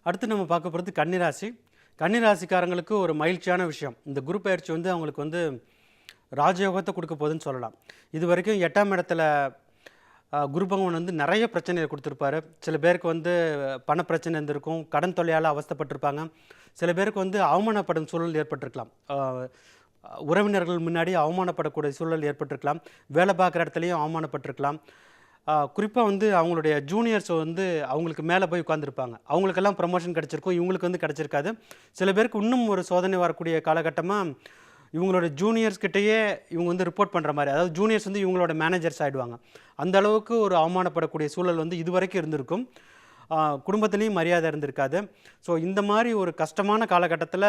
அடுத்து நம்ம பார்க்க போகிறது கன்னிராசி. கன்னிராசிக்காரங்களுக்கு ஒரு மகிழ்ச்சியான விஷயம். இந்த குரு பெயர்ச்சி அவங்களுக்கு ராஜயோகத்தை கொடுக்க போகுதுன்னு சொல்லலாம். இது வரைக்கும் 8ஆம் இடத்துல குரு பகவான் நிறைய பிரச்சனையை கொடுத்துருப்பாரு. சில பேருக்கு பணப்பிரச்சனை இருந்திருக்கும், கடன் தொல்லையால் அவஸ்தைப்பட்டிருப்பாங்க. சில பேருக்கு அவமானப்படும் சூழல் ஏற்பட்டிருக்கலாம். உறவினர்கள் முன்னாடி அவமானப்படக்கூடிய சூழல் ஏற்பட்டிருக்கலாம். வேலை பார்க்குற இடத்துலையும் அவமானப்பட்டிருக்கலாம். குறிப்பாக அவங்களுடைய ஜூனியர்ஸ் அவங்களுக்கு மேலே போய் உட்காந்துருப்பாங்க. அவங்களுக்கெல்லாம் ப்ரமோஷன் கிடச்சிருக்கும், இவங்களுக்கு கிடச்சிருக்காது. சில பேருக்கு இன்னும் ஒரு சோதனை வரக்கூடிய காலகட்டமாக இவங்களோட ஜூனியர்ஸ்கிட்டயே இவங்க ரிப்போர்ட் பண்ணுற மாதிரி, அதாவது ஜூனியர்ஸ் இவங்களோட மேனேஜர்ஸ் ஆகிடுவாங்க. அந்த அளவுக்கு ஒரு அவமானப்படக்கூடிய சூழல் இது வரைக்கும் இருந்திருக்கும். குடும்பத்துலேயும் மரியாதை இருந்திருக்காது. ஸோ இந்த மாதிரி ஒரு கஷ்டமான காலகட்டத்தில்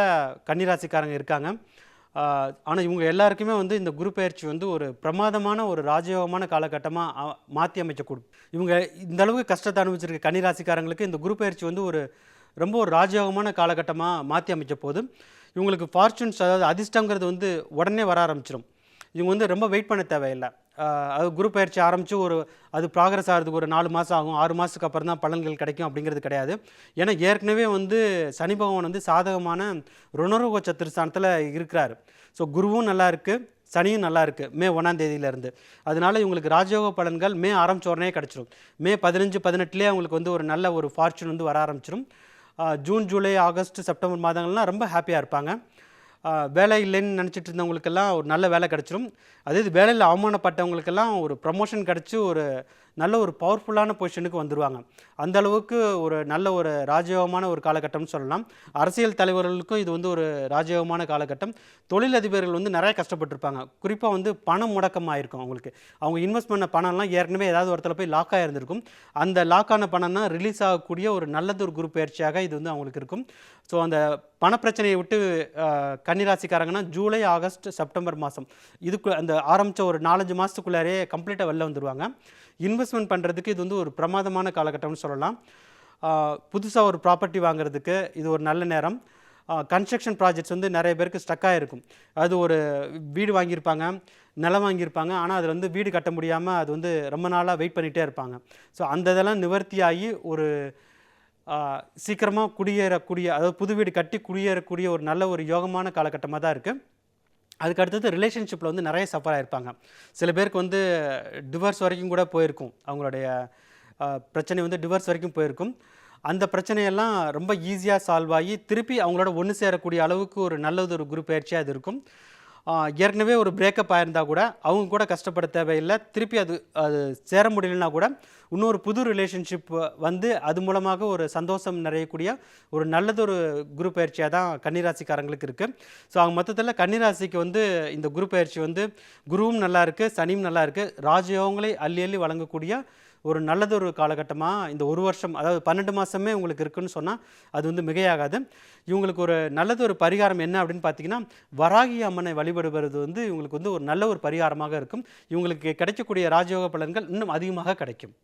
கன்னிராசிக்காரங்க இருக்காங்க. ஆனால் இவங்க எல்லாருக்குமே இந்த குரு பெயர்ச்சி ஒரு பிரமாதமான ஒரு ராஜயோகமான காலகட்டமாக மாற்றி அமைக்கக்கூடும். இவங்க இந்த அளவுக்கு கஷ்டத்தை அனுபவிச்சிருக்க கன்னிராசிக்காரங்களுக்கு இந்த குரு பெயர்ச்சி ஒரு ரொம்ப ஒரு ராஜயோகமான காலகட்டமாக மாற்றி அமைக்க போது. இவங்களுக்கு ஃபார்ச்சூன்ஸ், அதாவது அதிர்ஷ்டங்கிறது உடனே வர ஆரம்பிச்சிடும். இவங்க ரொம்ப வெயிட் பண்ண தேவையில்லை. அது குரு பயிற்சி ஆரம்பித்து அது ப்ராக்ரஸ் ஆகிறதுக்கு ஒரு 4 மாதம் ஆகும். 6 மாதத்துக்கு அப்புறம் தான் பலன்கள் கிடைக்கும் அப்படிங்கிறது கிடையாது. ஏன்னா ஏற்கனவே சனி பகவான் சாதகமான ருணரோக சத்துருஸ்தானத்தில் இருக்கிறார். ஸோ குருவும் நல்லா இருக்குது, சனியும் நல்லா இருக்குது மே 1ஆம் தேதியிலேருந்து. அதனால் இவங்களுக்கு ராஜயோக பலன்கள் மே ஆரம்பித்த உடனே கிடச்சிடும். மே 15, 18லேயே அவங்களுக்கு ஒரு நல்ல ஒரு ஃபார்ச்சூன் வர ஆரம்பிச்சிடும். ஜூன், ஜூலை, ஆகஸ்ட், செப்டம்பர் மாதங்கள்லாம் ரொம்ப ஹாப்பியாக இருப்பாங்க. வேலை இல்லைன்னு நினச்சிட்டு இருந்தவங்களுக்கெல்லாம் ஒரு நல்ல வேலை கிடச்சிரும். அதே இது வேலையில் அவமானப்பட்டவங்களுக்கெல்லாம் ஒரு ப்ரமோஷன் கிடச்சி ஒரு நல்ல ஒரு பவர்ஃபுல்லான பொசிஷனுக்கு வந்துடுவாங்க. அந்த அளவுக்கு ஒரு நல்ல ஒரு ராஜயோகமான ஒரு காலகட்டம்னு சொல்லலாம். அரசியல் தலைவர்களுக்கும் இது ஒரு ராஜயோகமான காலகட்டம். தொழிலதிபர்கள் நிறைய கஷ்டப்பட்டிருப்பாங்க. குறிப்பாக பணம் முடக்கம் ஆகிருக்கும் அவங்களுக்கு. அவங்க இன்வெஸ்ட் பண்ண பணம்லாம் ஏற்கனவே ஏதாவது ஒரு இடத்துல போய் லாக் ஆகிருந்திருக்கும். அந்த லாக்கான பணம் தான் ரிலீஸ் ஆகக்கூடிய ஒரு நல்லதொரு குரு பயிற்சியாக இது அவங்களுக்கு இருக்கும். ஸோ அந்த பணப்பிரச்சனையை விட்டு கன்னிராசிக்காரங்கன்னா ஜூலை, ஆகஸ்ட், செப்டம்பர் மாதம் இதுக்கு அந்த ஆரம்பித்த ஒரு 4-5 மாதத்துக்குள்ளாரே கம்ப்ளீட்டாக வெளில வந்துடுவாங்க. இன்வெஸ்ட்மெண்ட் பண்ணுறதுக்கு இது ஒரு பிரமாதமான காலகட்டம்னு சொல்லலாம். புதுசாக ஒரு ப்ராப்பர்ட்டி வாங்குறதுக்கு இது ஒரு நல்ல நேரம். கன்ஸ்ட்ரக்ஷன் ப்ராஜெக்ட்ஸ் நிறைய பேருக்கு ஸ்டக்காக இருக்கும். அது ஒரு வீடு வாங்கியிருப்பாங்க, நிலம் வாங்கியிருப்பாங்க. ஆனால் அதில் வீடு கட்ட முடியாமல் அது ரொம்ப நாளாக வெயிட் பண்ணிகிட்டே இருப்பாங்க. ஸோ அந்த இதெல்லாம் நிவர்த்தியாகி ஒரு சீக்கிரமாக குடியேறக்கூடிய, அதாவது புது வீடு கட்டி குடியேறக்கூடிய ஒரு நல்ல ஒரு யோகமான காலகட்டமாக தான் இருக்குது. அதுக்கு அடுத்தது ரிலேஷன்ஷிப்பில் நிறைய சஃபர் ஆகிருப்பாங்க. சில பேருக்கு டிவோர்ஸ் வரைக்கும் கூட போயிருக்கும். அவங்களுடைய பிரச்சனை டிவோர்ஸ் வரைக்கும் போயிருக்கும். அந்த பிரச்சனையெல்லாம் ரொம்ப ஈஸியாக சால்வ் ஆகி திருப்பி அவங்களோட ஒன்று சேரக்கூடிய அளவுக்கு ஒரு நல்லது ஒரு குரு பயிற்சியாக அது இருக்கும். ஏற்கனவே ஒரு பிரேக்கப் ஆயிருந்தால் கூட அவங்க கூட கஷ்டப்பட தேவையில்லை. திருப்பி அது சேர முடியலன்னா கூட இன்னொரு புது ரிலேஷன்ஷிப் அது மூலமாக ஒரு சந்தோஷம் நிறையக்கூடிய ஒரு நல்லதொரு குரு பயிற்சியாக தான் கன்னிராசிக்காரங்களுக்கு இருக்குது. ஸோ அவங்க மொத்தத்தில் கன்னிராசிக்கு இந்த குரு பயிற்சி குருவும் நல்லா இருக்குது, சனியும் நல்லா இருக்குது. ராஜயோகங்களை அள்ளி அள்ளி வழங்கக்கூடிய ஒரு நல்லதொரு காலகட்டமாக இந்த ஒரு வருஷம், அதாவது 12 மாதமே உங்களுக்கு இருக்குன்னு சொன்னால் அது மிகையாகாது. இவங்களுக்கு ஒரு நல்லதொரு பரிகாரம் என்ன அப்படின்னு பார்த்தீங்கன்னா, வராகி அம்மனை வழிபடுவது இவங்களுக்கு ஒரு நல்ல ஒரு பரிகாரமாக இருக்கும். இவங்களுக்கு கிடைக்கக்கூடிய ராஜயோக பலன்கள் இன்னும் அதிகமாக கிடைக்கும்.